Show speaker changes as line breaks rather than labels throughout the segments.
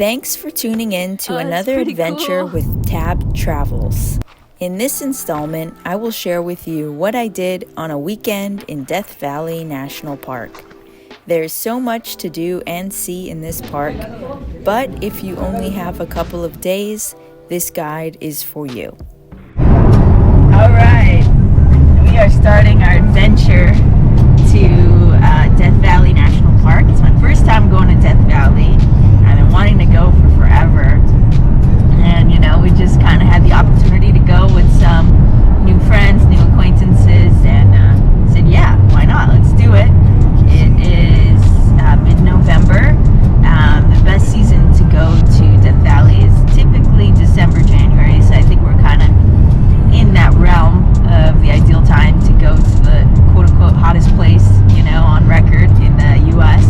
Thanks for tuning in to another adventure with Tab Travels. In this installment, I will share with you what I did on a weekend in Death Valley National Park. There's so much to do and see in this park, but if you only have a couple of days, this guide is for you. All right, we are starting our adventure to Death Valley National Park. It's my first time going to Death Valley. I've been wanting to go for forever. And, we just kind of had the opportunity to go with some new friends, new acquaintances, and said, yeah, why not? Let's do it. It is mid-November. The best season to go to Death Valley is typically December, January. So I think we're kind of in that realm of the ideal time to go to the quote-unquote hottest place, on record in the U.S.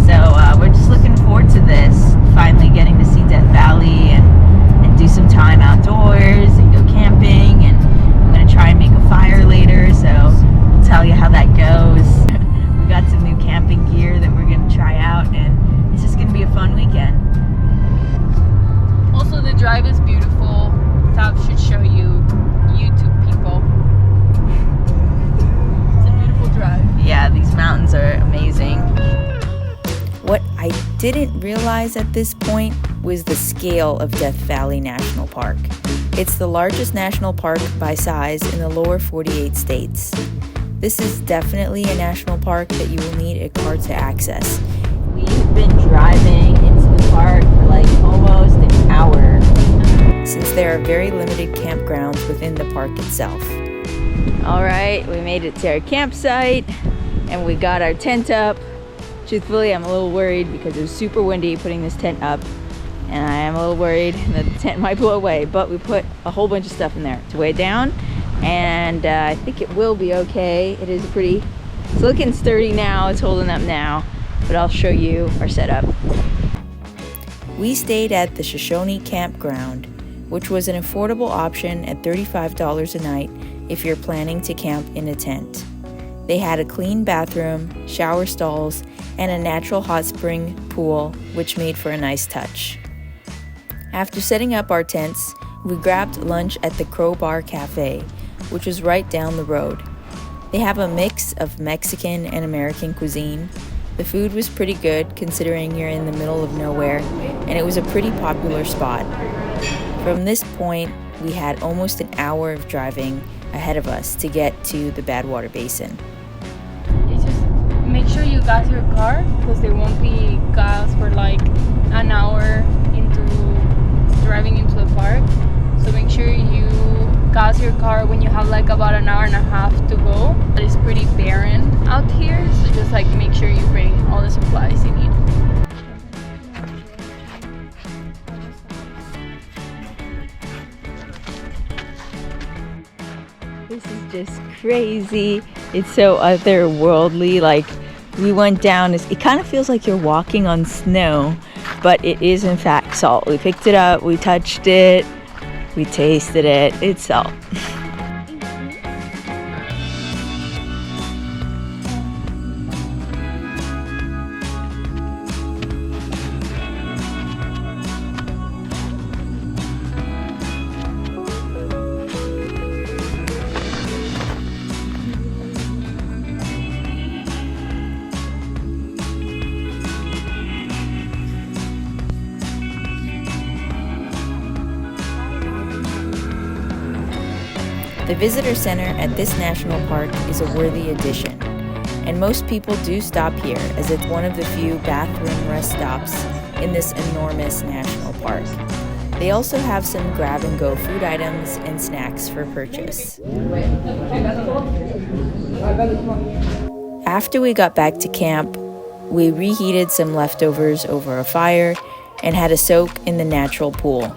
So we're just looking forward to this, finally getting to see Death Valley and do some time outdoors and go camping. And I'm going to try and make a fire later, so I'll tell you how that goes. We got some new camping gear that we're going to try out, and it's just going to be a fun weekend.
Also, the drive is beautiful. Tab should show you YouTube people. It's a beautiful drive.
Yeah, these mountains are amazing. What I didn't realize at this point was the scale of Death Valley National Park. It's the largest national park by size in the lower 48 states. This is definitely a national park that you will need a car to access. We've been driving into the park for like almost an hour, since there are very limited campgrounds within the park itself. All right, we made it to our campsite and we got our tent up. Truthfully, I'm a little worried because it was super windy putting this tent up, and I am a little worried that the tent might blow away, but we put a whole bunch of stuff in there to weigh it down, and I think it will be okay. It's looking sturdy now, it's holding up now, but I'll show you our setup. We stayed at the Shoshone Campground, which was an affordable option at $35 a night if you're planning to camp in a tent. They had a clean bathroom, shower stalls, and a natural hot spring pool, which made for a nice touch. After setting up our tents, we grabbed lunch at the Crowbar Cafe, which was right down the road. They have a mix of Mexican and American cuisine. The food was pretty good considering you're in the middle of nowhere, and it was a pretty popular spot. From this point, we had almost an hour of driving ahead of us to get to the Badwater Basin.
Make sure you gas your car, because there won't be gas for like an hour into driving into the park. So make sure you gas your car when you have like about an hour and a half to go. But it's pretty barren out here, so just like make sure you bring all the supplies you need.
This is just crazy. It's so otherworldly. Like, we went down, it kind of feels like you're walking on snow, but it is in fact salt. We picked it up, we touched it, we tasted it. It's salt. The visitor center at this national park is a worthy addition, and most people do stop here as it's one of the few bathroom rest stops in this enormous national park. They also have some grab-and-go food items and snacks for purchase. After we got back to camp, we reheated some leftovers over a fire and had a soak in the natural pool.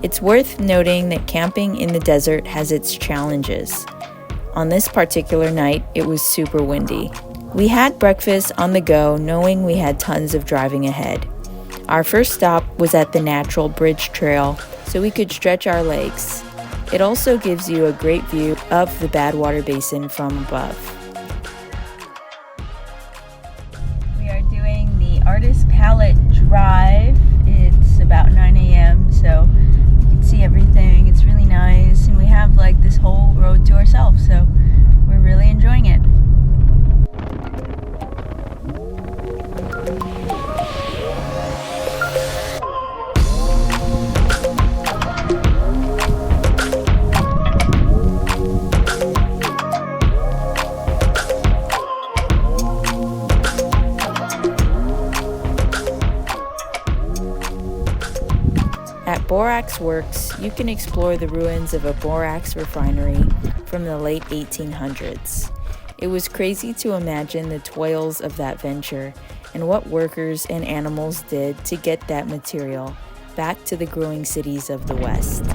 It's worth noting that camping in the desert has its challenges. On this particular night, it was super windy. We had breakfast on the go, knowing we had tons of driving ahead. Our first stop was at the Natural Bridge Trail, so we could stretch our legs. It also gives you a great view of the Badwater Basin from above. We are doing the Artist Pallet Drive. It's At Borax Works, you can explore the ruins of a borax refinery from the late 1800s. It was crazy to imagine the toils of that venture and what workers and animals did to get that material back to the growing cities of the West.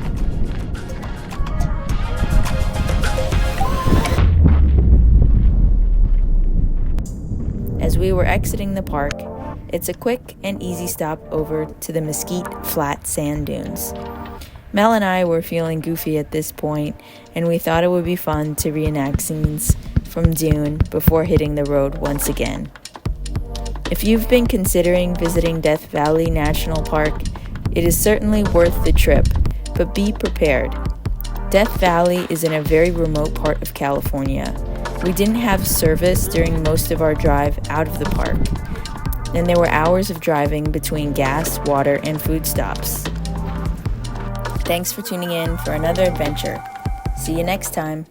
As we were exiting the park, it's a quick and easy stop over to the Mesquite flat sand dunes. Mel and I were feeling goofy at this point, and we thought it would be fun to reenact scenes from Dune before hitting the road once again. If you've been considering visiting Death Valley National Park, it is certainly worth the trip, but be prepared. Death Valley is in a very remote part of California. We didn't have service during most of our drive out of the park, and there were hours of driving between gas, water, and food stops. Thanks for tuning in for another adventure. See you next time.